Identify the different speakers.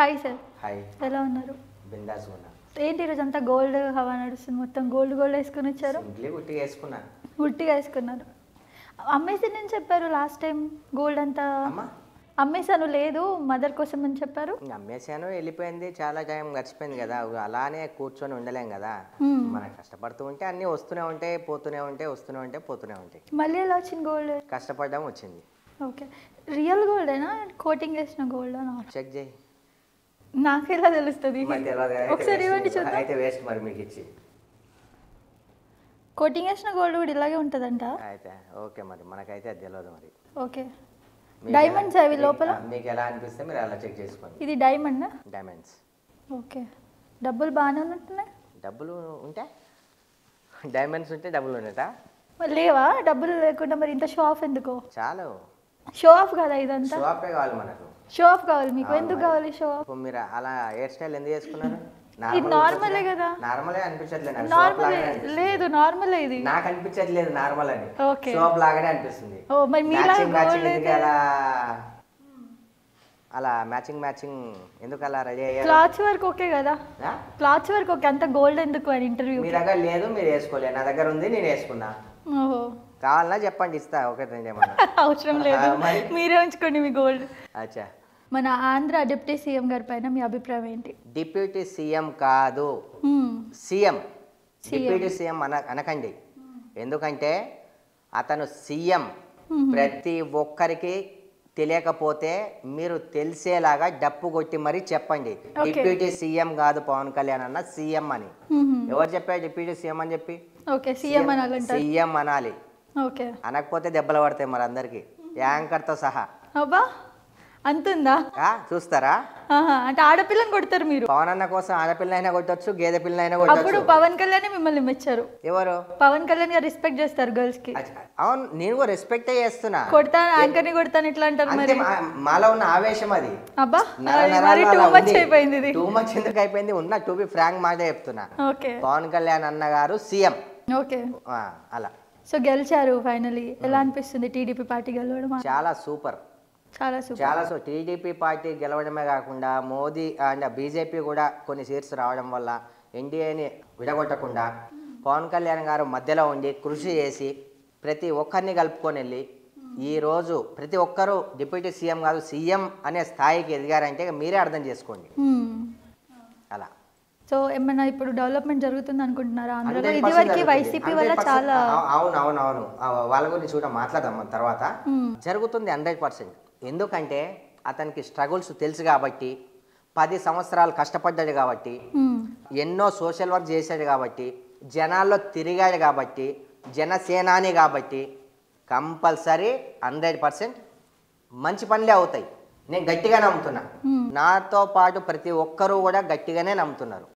Speaker 1: Hi sir.
Speaker 2: Hi.
Speaker 1: ఎలా ఉన్నారు?
Speaker 2: బిందాస్ ఉన్నా.
Speaker 1: ఏంటి ఈరోజు అంతా గోల్డ్ హవా నడుస్తుంది, మొత్తం గోల్డ్ గోల్డ్ వేసుకొని వచ్చారు?
Speaker 2: సింప్లీ ఉట్టిగా వేసుకున్నా.
Speaker 1: ఉట్టిగా వేసుకున్నారు. అమ్మేసి నేను చెప్పారు లాస్ట్ టైం గోల్డ్ అంతా
Speaker 2: అమ్మా
Speaker 1: అమ్మేసాను, లేదు మదర్ కోసం అని చెప్పారు.
Speaker 2: అమ్మేసాను, వెళ్ళిపోయింది, చాలా టైం గడిచిపోయింది కదా. అలానే కూర్చొని ఉండలేం కదా. మనం కష్టపడుతూ ఉంటే అన్నీ వస్తూనే ఉంటాయి, పోతూనే ఉంటాయి, వస్తూనే ఉంటాయి, పోతూనే ఉంటాయి.
Speaker 1: మళ్ళీ ఎలా వచ్చింది గోల్డ్?
Speaker 2: కష్టపడడం వచ్చింది.
Speaker 1: ఓకే, రియల్ గోల్డేనా కోటింగ్ వేసిన గోల్డ్?
Speaker 2: చెక్ చేయి.
Speaker 1: నాకు ఎలా తెలుస్తుంది?
Speaker 2: మరి తెలియదు కదా.
Speaker 1: ఒకసారి ఇవ్వండి చూద్దాం.
Speaker 2: అయితే వేస్ట్ మరి మీకు ఇచ్చి.
Speaker 1: కోటింగ్ వేసిన గోల్డ్ కూడా ఇలాగే ఉంటుందంట.
Speaker 2: అయితే ఓకే, మరి మనకైతే అది తెలియదు మరి.
Speaker 1: ఓకే, డైమండ్స్ అవి లోపల
Speaker 2: మీకు ఎలా అనిపిస్తే మీరు అలా చెక్ చేసుకోండి.
Speaker 1: ఇది డైమండ్?
Speaker 2: డైమండ్స్.
Speaker 1: ఓకే, డబ్బులు బాగానే ఉంటున్నాయి.
Speaker 2: డబ్బులు ఉంటే డైమండ్స్ ఉంటే డబ్బులు ఉన్నట.
Speaker 1: మరి లేవా? డబ్బులు లేకుండా మరి ఇంత షో ఆఫ్ ఎందుకో?
Speaker 2: చాలు.
Speaker 1: షో ఆఫ్ కదా ఇదంతా?
Speaker 2: షో ఆఫే కావాలి మనకు.
Speaker 1: షో ఆఫ్ కావాలి మీకు? ఎందుకు కావాలి షో ఆఫ్?
Speaker 2: ఇప్పుడు మీరు అలా హెయిర్ స్టైల్ ఎందుకు చేసుకున్నారు?
Speaker 1: ఇది నార్మలే కదా.
Speaker 2: నార్మలే అనిపించట్లేదు నాకు.
Speaker 1: నార్మలే లేదు, నార్మలే ఇది.
Speaker 2: నాకు అనిపించట్లేదు నార్మల్ అని.
Speaker 1: ఓకే,
Speaker 2: షోప్ లాగానే అనిపిస్తుంది.
Speaker 1: ఓ మరి మీలా
Speaker 2: మ్యాచింగ్ ఎందుకు అలా అలా మ్యాచింగ్ ఎందుకు అలా రెడీ అయ్యారు?
Speaker 1: క్లాత్స్ వర్క్ ఓకే కదా, క్లాత్స్ వర్క్ ఓకే, అంత గోల్డ్ ఎందుకు అని ఇంటర్వ్యూ?
Speaker 2: మీ దగ్గర లేదు, మీరు వేసుకోలేదు. నా దగ్గర ఉంది, నేను వేసుకున్నా.
Speaker 1: ఓహో,
Speaker 2: కావాలన్నా చెప్పండి, ఇస్తా. ఒకటి రెండేమన్నా.
Speaker 1: అవసరం లేదు, మీరే ఉంచుకోండి మీ గోల్డ్.
Speaker 2: అచ్చా,
Speaker 1: మన ఆంధ్ర డిప్యూటీ సీఎం గారి పైన మీ అభిప్రాయం ఏంటి?
Speaker 2: డిప్యూటీ సీఎం కాదు, సీఎం. డిప్యూటీ సీఎం అనకండి. ఎందుకంటే అతను సీఎం. ప్రతి ఒక్కరికి తెలియకపోతే మీరు తెలిసేలాగా డప్పు కొట్టి మరీ చెప్పండి. డిప్యూటీ సీఎం కాదు పవన్ కళ్యాణ్ అన్న, సీఎం అని. ఎవరు చెప్పారు డిప్యూటీ సీఎం అని చెప్పి?
Speaker 1: ఓకే, సీఎం అనాలంట.
Speaker 2: సీఎం అనాలి.
Speaker 1: ఓకే,
Speaker 2: అనకపోతే దెబ్బలు పడతాయి మరి అందరికి, యాంకర్తో సహా.
Speaker 1: అబ్బా, అంతుందా?
Speaker 2: చూస్తారా?
Speaker 1: అంటే ఆడపిల్లని కొడతారు మీరు?
Speaker 2: పవన్ అన్న కోసం ఆడపిల్లైనా కొట్టొచ్చు, గేదె పిల్లైనా
Speaker 1: అప్పుడు
Speaker 2: కొట్టొచ్చు.
Speaker 1: పవన్ కళ్యాణ్ మిమ్మల్ని మెచ్చారు.
Speaker 2: ఎవరు?
Speaker 1: పవన్ కళ్యాణ్ గారు రెస్పెక్ట్ చేస్తారు గర్ల్స్ కి.
Speaker 2: అవును, నేను కూడా రెస్పెక్టే చేస్తున్నా.
Speaker 1: కొడతాను, యాంకర్ ని కొడతాను ఇట్లా అంటారు మరి.
Speaker 2: మాలో ఉన్న ఆవేశం అది.
Speaker 1: అబ్బా, మరి టూ మచ్ అయిపోయింది ఇది.
Speaker 2: టూ మచ్ ఎందుకు అయిపోయింది? ఉన్న టు బి ఫ్రాంక్ మాట చెప్తున్నా.
Speaker 1: ఓకే,
Speaker 2: పవన్ కళ్యాణ్ అన్న గారు సీఎం.
Speaker 1: ఓకే,
Speaker 2: అలా.
Speaker 1: సో గెలిచారు ఫైనలీ. ఎలా అనిపిస్తుంది టీడీపీ పార్టీ గెలవడం?
Speaker 2: చాలా సూపర్,
Speaker 1: చాలా సూపర్.
Speaker 2: చాలా టీడీపీ పార్టీ గెలవడమే కాకుండా మోదీ అండ్ బీజేపీ కూడా కొన్ని సీట్స్ రావడం వల్ల ఎన్డీఏని విడగొట్టకుండా పవన్ కళ్యాణ్ గారు మధ్యలో ఉండి కృషి చేసి ప్రతి ఒక్కరిని కలుపుకొని వెళ్ళి ఈరోజు ప్రతి ఒక్కరూ డిప్యూటీ సీఎం కాదు సీఎం అనే స్థాయికి ఎదిగారంటే మీరే అర్థం చేసుకోండి. అలా.
Speaker 1: సో ఏమన్నా ఇప్పుడు డెవలప్మెంట్ జరుగుతుంది అనుకుంటున్నారా ఆంధ్రలో? ఇదివరకు వైసీపీ వల్ల చాలా.
Speaker 2: అవును, వాళ్ళ గురించి కూడా మాట్లాడదాం మన తర్వాత. జరుగుతుంది 100%. ఎందుకంటే అతనికి స్ట్రగుల్స్ తెలుసు కాబట్టి, 10 సంవత్సరాలు కష్టపడ్డాడు కాబట్టి, ఎన్నో సోషల్ వర్క్ చేశాడు కాబట్టి, జనాల్లో తిరిగాడు కాబట్టి, జనసేనాని కాబట్టి కంపల్సరీ 100% మంచి పనులే అవుతాయి. నేను గట్టిగా నమ్ముతున్నా. నాతో పాటు ప్రతి ఒక్కరూ కూడా గట్టిగానే నమ్ముతున్నారు.